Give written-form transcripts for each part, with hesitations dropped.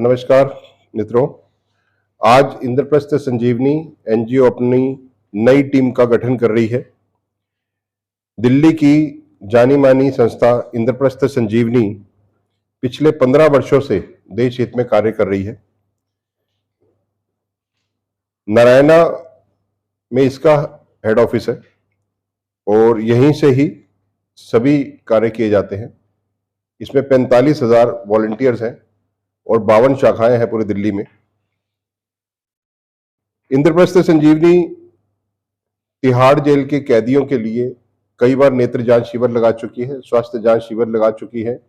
नमस्कार मित्रों। आज इंद्रप्रस्थ संजीवनी एनजीओ अपनी नई टीम का गठन कर रही है। दिल्ली की जानी मानी संस्था इंद्रप्रस्थ संजीवनी पिछले 15 वर्षों से देश हित में कार्य कर रही है। नारायणा में इसका हेड ऑफिस है और यहीं से ही सभी कार्य किए जाते हैं। इसमें 45,000 वॉलंटियर्स हैं और 52 शाखाएं हैं पूरी दिल्ली में। इंद्रप्रस्थ संजीवनी तिहाड़ जेल के कैदियों के लिए कई बार नेत्र जांच शिविर लगा चुकी है, स्वास्थ्य जांच शिविर लगा चुकी है।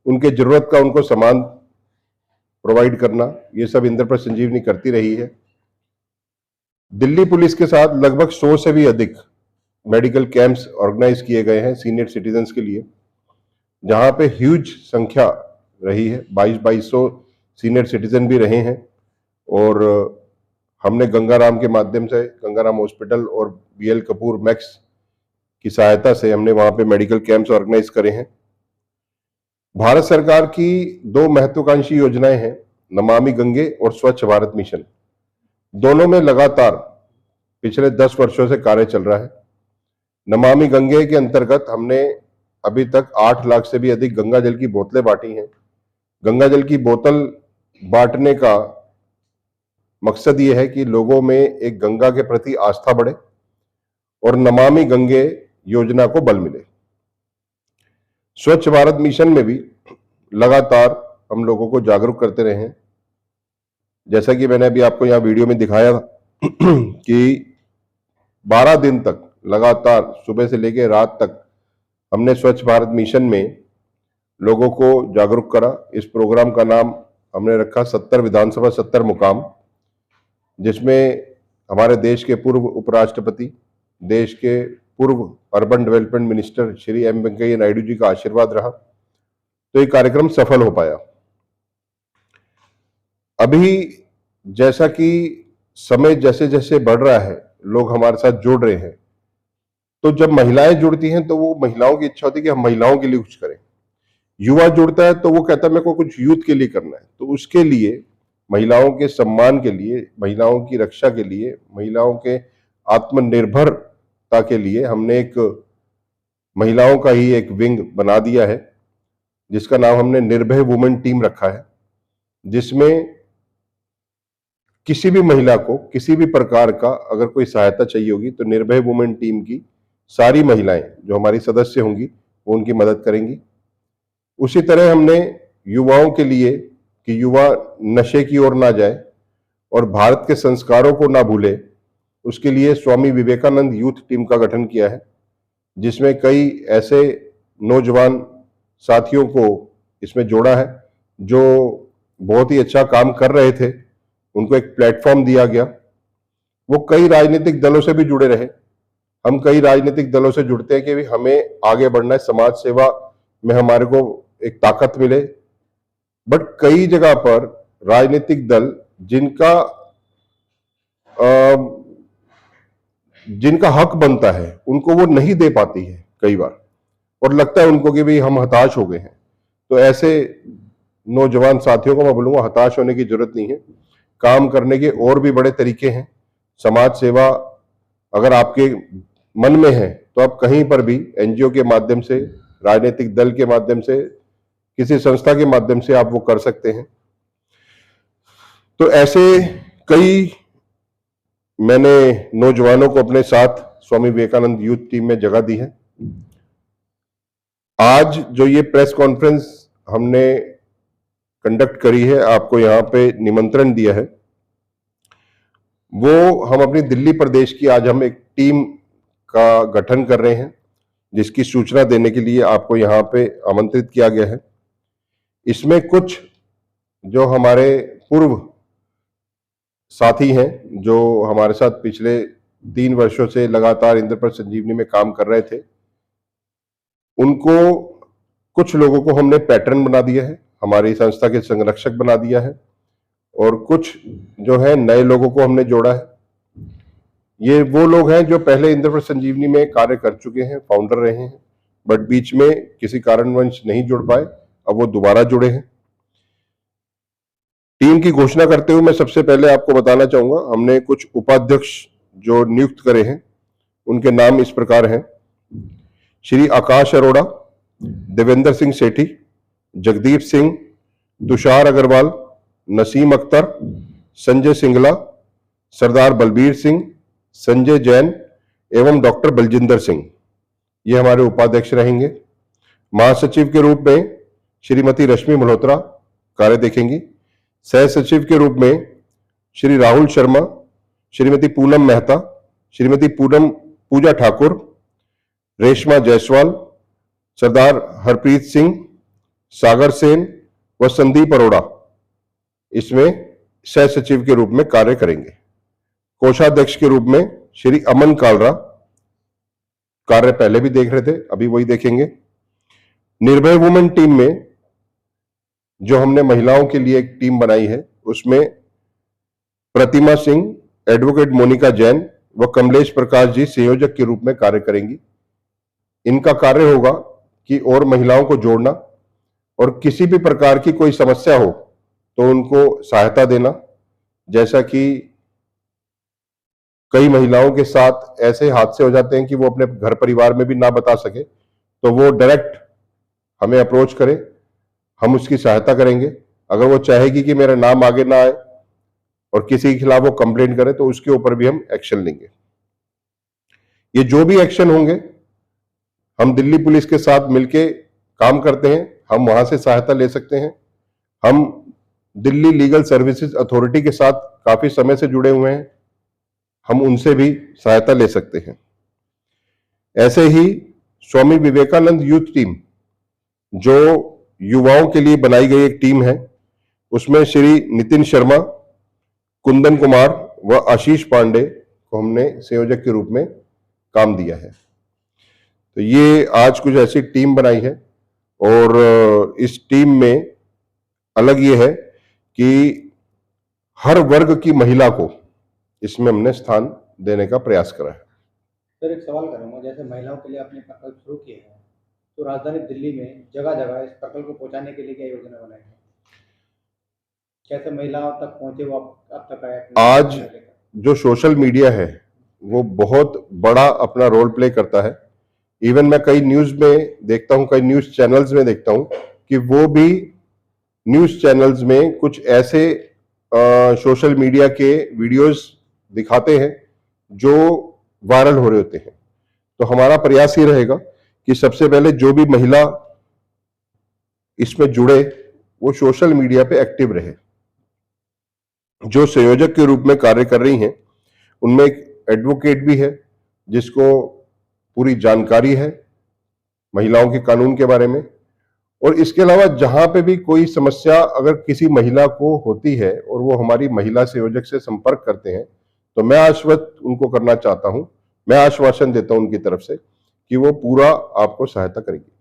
उनके जरूरत का उनको सामान प्रोवाइड करना, ये सब इंद्रप्रस्थ संजीवनी करती रही है। दिल्ली पुलिस के साथ लगभग 100 से भी अधिक मेडिकल कैंप्स ऑर्गेनाइज किए गए हैं सीनियर सिटीजन्स के लिए, जहां पे ह्यूज संख्या रही है। 2200 सीनियर सिटीजन भी रहे हैं और हमने गंगाराम के माध्यम से, गंगाराम हॉस्पिटल और बीएल कपूर मैक्स की सहायता से हमने वहां पे मेडिकल कैंप्स ऑर्गेनाइज करे हैं। भारत सरकार की 2 महत्वाकांक्षी योजनाएं हैं, नमामि गंगे और स्वच्छ भारत मिशन। दोनों में लगातार पिछले 10 वर्षों से कार्य चल रहा है। नमामि गंगे के अंतर्गत हमने अभी तक 8 लाख से भी अधिक गंगा जल की बोतलें बांटी हैं। गंगा जल की बोतल बांटने का मकसद ये है कि लोगों में एक गंगा के प्रति आस्था बढ़े और नमामि गंगे योजना को बल मिले। स्वच्छ भारत मिशन में भी लगातार हम लोगों को जागरूक करते रहे हैं। जैसा कि मैंने अभी आपको यहाँ वीडियो में दिखाया कि 12 दिन तक लगातार सुबह से लेकर रात तक हमने स्वच्छ भारत मिशन में लोगों को जागरूक करा। इस प्रोग्राम का नाम हमने रखा 70 विधानसभा 70 मुकाम, जिसमें हमारे देश के पूर्व उपराष्ट्रपति, देश के पूर्व urban development minister Shri M Venkaiah Naidu ji का आशीर्वाद रहा, तो ये कार्यक्रम सफल हो पाया। अभी जैसा कि समय जैसे जैसे बढ़ रहा है, लोग हमारे साथ जुड़ रहे हैं, तो जब महिलाएं जुड़ती हैं तो वो महिलाओं की इच्छा होती है कि हम महिलाओं के लिए कुछ करें। युवा जुड़ता है तो वो कहता है मेरे को कुछ यूथ के लिए करना है। तो उसके लिए, महिलाओं के सम्मान के लिए, महिलाओं की रक्षा के लिए, महिलाओं के आत्मनिर्भरता के लिए हमने एक महिलाओं का ही एक विंग बना दिया है, जिसका नाम हमने निर्भय वुमेन टीम रखा है, जिसमें किसी भी महिला को किसी भी प्रकार का अगर कोई सहायता चाहिए होगी तो निर्भय वुमेन टीम की सारी महिलाएं जो हमारी सदस्य होंगी वो उनकी मदद करेंगी। उसी तरह हमने युवाओं के लिए कि युवा नशे की ओर ना जाए और भारत के संस्कारों को ना भूले, उसके लिए स्वामी विवेकानंद यूथ टीम का गठन किया है, जिसमें कई ऐसे नौजवान साथियों को इसमें जोड़ा है जो बहुत ही अच्छा काम कर रहे थे। उनको एक प्लेटफॉर्म दिया गया। वो कई राजनीतिक दलों से भी जुड़े रहे। हम कई राजनीतिक दलों से जुड़ते हैं कि भी हमें आगे बढ़ना है, समाज सेवा में हमारे को एक ताकत मिले। बट कई जगह पर राजनीतिक दल जिनका हक बनता है उनको वो नहीं दे पाती है कई बार, और लगता है उनको कि भाई हम हताश हो गए हैं। तो ऐसे नौजवान साथियों को मैं बोलूंगा, हताश होने की जरूरत नहीं है। काम करने के और भी बड़े तरीके हैं। समाज सेवा अगर आपके मन में है तो आप कहीं पर भी एनजीओ के माध्यम से, राजनीतिक दल के माध्यम से, किसी संस्था के माध्यम से आप वो कर सकते हैं। तो ऐसे कई मैंने नौजवानों को अपने साथ स्वामी विवेकानंद यूथ टीम में जगह दी है। आज जो ये प्रेस कॉन्फ्रेंस हमने कंडक्ट करी है, आपको यहाँ पे निमंत्रण दिया है, वो हम अपनी दिल्ली प्रदेश की आज हम एक टीम का गठन कर रहे हैं, जिसकी सूचना देने के लिए आपको यहाँ पे आमंत्रित किया गया है। इसमें कुछ जो हमारे पूर्व साथी हैं, जो हमारे साथ पिछले 3 वर्षों से लगातार इंद्रप्रस्थ संजीवनी में काम कर रहे थे, उनको कुछ लोगों को हमने पैटर्न बना दिया है, हमारी संस्था के संरक्षक बना दिया है, और कुछ जो है नए लोगों को हमने जोड़ा है। ये वो लोग हैं जो पहले इंद्रप्रस्थ संजीवनी में कार्य कर चुके हैं, फाउंडर रहे हैं, बट बीच में किसी कारणवश नहीं जुड़ पाए, अब वो दोबारा जुड़े हैं। टीम की घोषणा करते हुए मैं सबसे पहले आपको बताना चाहूंगा, हमने कुछ उपाध्यक्ष जो नियुक्त करे हैं उनके नाम इस प्रकार हैं: श्री आकाश अरोड़ा, देवेंद्र सिंह सेठी, जगदीप सिंह, तुषार अग्रवाल, नसीम अख्तर, संजय सिंगला, सरदार बलबीर सिंह, संजय जैन एवं डॉक्टर बलजिंदर सिंह, ये हमारे उपाध्यक्ष रहेंगे। महासचिव के रूप में श्रीमती रश्मि मल्होत्रा कार्य देखेंगी। सह सचिव के रूप में श्री राहुल शर्मा, श्रीमती पूनम मेहता, श्रीमती पूनम पूजा ठाकुर, रेशमा जायसवाल, सरदार हरप्रीत सिंह, सागर सेन व संदीप अरोड़ा इसमें सह सचिव के रूप में कार्य करेंगे। कोषाध्यक्ष के रूप में श्री अमन कालरा, कार्य पहले भी देख रहे थे, अभी वही देखेंगे। निर्भय वुमेन टीम में जो हमने महिलाओं के लिए एक टीम बनाई है उसमें प्रतिमा सिंह, एडवोकेट मोनिका जैन व कमलेश प्रकाश जी संयोजक के रूप में कार्य करेंगी। इनका कार्य होगा कि और महिलाओं को जोड़ना और किसी भी प्रकार की कोई समस्या हो तो उनको सहायता देना। जैसा कि कई महिलाओं के साथ ऐसे हादसे हो जाते हैं कि वो अपने घर परिवार में भी ना बता सके, तो वो डायरेक्ट हमें अप्रोच करे, हम उसकी सहायता करेंगे। अगर वो चाहेगी कि मेरा नाम आगे ना आए और किसी के खिलाफ वो कंप्लेंट करे तो उसके ऊपर भी हम एक्शन लेंगे। ये जो भी एक्शन होंगे हम दिल्ली पुलिस के साथ मिलके काम करते हैं, हम वहां से सहायता ले सकते हैं। हम दिल्ली लीगल सर्विसेज अथॉरिटी के साथ काफी समय से जुड़े हुए हैं, हम उनसे भी सहायता ले सकते हैं। ऐसे ही स्वामी विवेकानंद यूथ टीम जो युवाओं के लिए बनाई गई एक टीम है, उसमें श्री नितिन शर्मा, कुंदन कुमार व आशीष पांडे को हमने संयोजक के रूप में काम दिया है। तो ये आज कुछ ऐसी टीम बनाई है और इस टीम में अलग ये है कि हर वर्ग की महिला को इसमें हमने स्थान देने का प्रयास करा है। सर एक सवाल करूंगा, जैसे महिलाओं के लिए आपने प्रकल्प शुरू किए हैं तो राजधानी दिल्ली में जगह जगह इस प्रकल्प को पहुंचाने के लिए क्या योजना बनाई है, कैसे महिलाओं तक पहुंचे वो अब तक आए? आज जो सोशल मीडिया है वो बहुत बड़ा अपना रोल प्ले करता है। इवन मैं कई न्यूज में देखता हूं, कई न्यूज चैनल्स में देखता हूं कि वो भी न्यूज चैनल्स में कुछ ऐसे सोशल मीडिया के वीडियोस दिखाते हैं जो वायरल हो रहे होते हैं। तो हमारा प्रयास ये रहेगा कि सबसे पहले जो भी महिला इसमें जुड़े वो सोशल मीडिया पे एक्टिव रहे। जो संयोजक के रूप में कार्य कर रही हैं उनमें एक एडवोकेट भी है जिसको पूरी जानकारी है महिलाओं के कानून के बारे में। और इसके अलावा जहां पे भी कोई समस्या अगर किसी महिला को होती है और वो हमारी महिला संयोजक से संपर्क करते हैं तो मैं आश्वस्त उनको करना चाहता हूं, मैं आश्वासन देता हूं उनकी तरफ से कि वो पूरा आपको सहायता करेगी।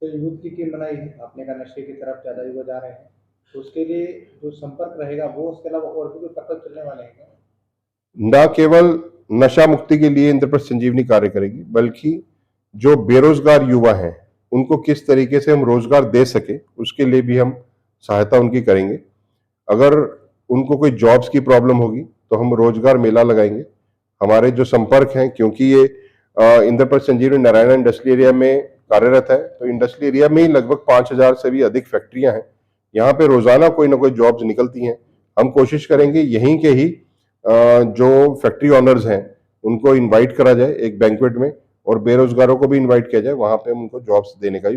तो यूथ की टीम बनाई है, आपने कहा नशे की तरफ ज्यादा युवा जा रहे हैं, तो उसके लिए जो संपर्क रहेगा वो, उसके अलावा और भी कोई प्रकल्प चलने वाले हैं क्या? न केवल नशा मुक्ति के लिए इंद्रप्रस्थ संजीवनी कार्य करेगी बल्कि जो बेरोजगार युवा हैं उनको किस तरीके से हम रोजगार दे सके उसके लिए भी हम सहायता उनकी करेंगे। अगर उनको कोई जॉब्स की प्रॉब्लम होगी तो हम रोजगार मेला लगाएंगे। हमारे जो संपर्क हैं, क्योंकि ये इंद्रप्रस्थ संजीवनी नारायण इंडस्ट्रियल एरिया में कार्यरत है, तो इंडस्ट्रियल एरिया में ही लगभग 5,000 से भी अधिक फैक्ट्रियां हैं। यहाँ पे रोजाना कोई ना कोई जॉब्स निकलती हैं। हम कोशिश करेंगे यहीं के ही जो फैक्ट्री ऑनर्स हैं उनको इनवाइट करा जाए एक बैंक्वेट में और बेरोजगारों को भी इनवाइट किया जाए, वहां पे हम उनको जॉब्स देने का भी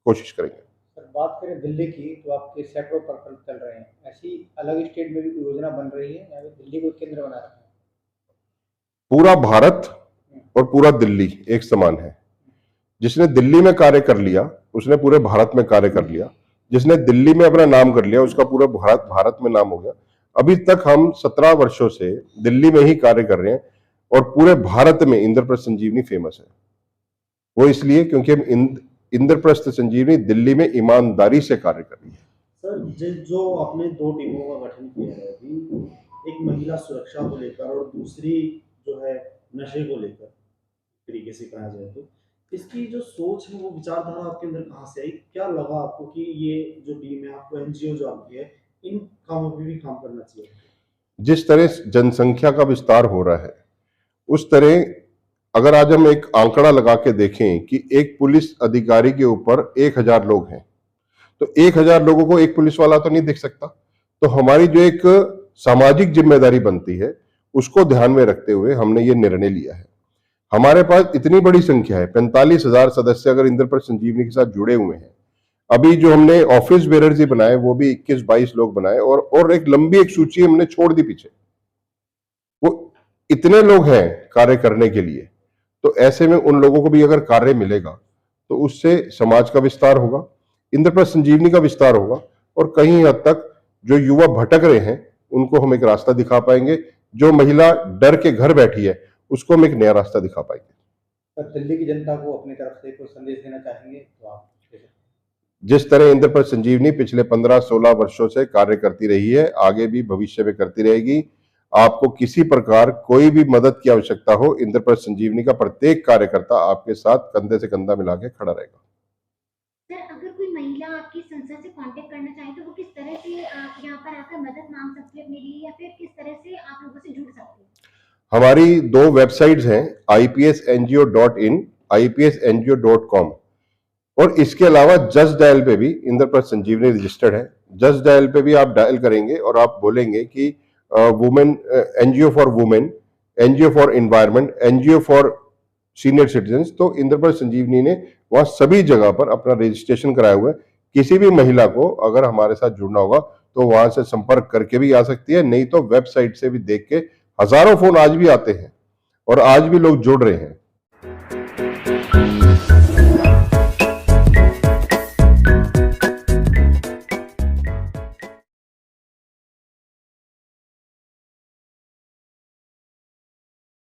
कोशिश करेंगे। सर बात करें दिल्ली की तो आपके सैकड़ों प्रकल्प चल रहे हैं, ऐसी अलग स्टेट में भी कोई योजना बन रही है या फिर दिल्ली को केंद्र बना रखा है? पूरा भारत और पूरा दिल्ली एक समान है। जिसने दिल्ली में कार्य कर लिया उसने पूरे भारत में कार्य कर लिया, जिसने दिल्ली में अपना नाम कर लिया उसका पूरा भारत में नाम हो गया। अभी तक हम 17 वर्षों से दिल्ली में ही कार्य कर रहे हैं और पूरे भारत में इंद्रप्रस्थ संजीवनी फेमस है। वो इसलिए क्योंकि हम इंद्रप्रस्थ संजीवनी दिल्ली में ईमानदारी से कार्य कर रही है। सर जो आपने दो टीमों का गठन किया है अभी, एक महिला सुरक्षा को लेकर और दूसरी जो है नशे को लेकर, तरीके से कहा जाए तो इसकी जो सोच है वो विचारधारा आपके अंदर कहाँ से आई? क्या लगा आपको कि ये जो टीम है, आपको एनजीओ जो आपकी है, इन कामों पे भी काम करना चाहिए? जिस तरह जनसंख्या का विस्तार हो रहा है, उस तरह अगर आज हम एक आंकड़ा लगा के देखें कि एक पुलिस अधिकारी के ऊपर 1000 लोग हैं, तो 1000 लोगों को एक पुलिस वाला तो नहीं देख सकता। तो हमारी जो एक सामाजिक जिम्मेदारी बनती है, उसको ध्यान में रखते हुए हमने ये निर्णय लिया है। हमारे पास इतनी बड़ी संख्या है, 45,000 सदस्य अगर इंद्रप्रस्थ संजीवनी के साथ जुड़े हुए हैं। अभी जो हमने ऑफिस बेरर्स ही बनाए वो भी 21-22 लोग बनाए, और एक लंबी एक सूची हमने छोड़ दी पीछे। वो इतने लोग हैं कार्य करने के लिए, तो ऐसे में उन लोगों को भी अगर कार्य मिलेगा तो उससे समाज का विस्तार होगा, इंद्रप्रस्थ संजीवनी का विस्तार होगा, और कहीं हद तक जो युवा भटक रहे हैं उनको हम एक रास्ता दिखा पाएंगे। जो महिला डर के घर बैठी है उसको हम एक नया रास्ता दिखा पाएंगे। सर, दिल्ली की जनता को अपनी तरफ से कोई संदेश देना चाहेंगे तो आप दे सकते हैं। जिस तरह इंद्रप्रस्थ संजीवनी पिछले 15-16 वर्षों से कार्य करती रही है, आगे भी भविष्य में करती रहेगी। आपको किसी प्रकार कोई भी मदद की आवश्यकता हो, इंद्रप्रस्थ संजीवनी का प्रत्येक कार्यकर्ता आपके साथ कंधे से कंधा मिला के खड़ा रहेगा। सर, अगर कोई महिला आपकी संस्था से कांटेक्ट करना चाहे तो वो किस तरह से यहाँ पर आकर मदद मांग सकती है अपने लिए, या फिर किस तरह से आप लोगों से जुड़ सकती है? हमारी 2 वेबसाइट्स हैं, ipsngo.in, ipsngo.com, और इसके अलावा जस्ट डायल पे भी इंद्रप्रस्थ संजीवनी रजिस्टर्ड है। जस्ट डायल पे भी आप डायल करेंगे और आप बोलेंगे कि women, NGO for women, NGO for environment, NGO for senior citizens, तो इंद्रप्रस्थ संजीवनी ने वहां सभी जगह पर अपना रजिस्ट्रेशन कराया हुआ है। किसी भी महिला को अगर हमारे साथ जुड़ना होगा तो वहां से संपर्क करके भी आ सकती है, नहीं तो वेबसाइट से भी देख के। हजारों फोन आज भी आते हैं और आज भी लोग जुड़ रहे हैं।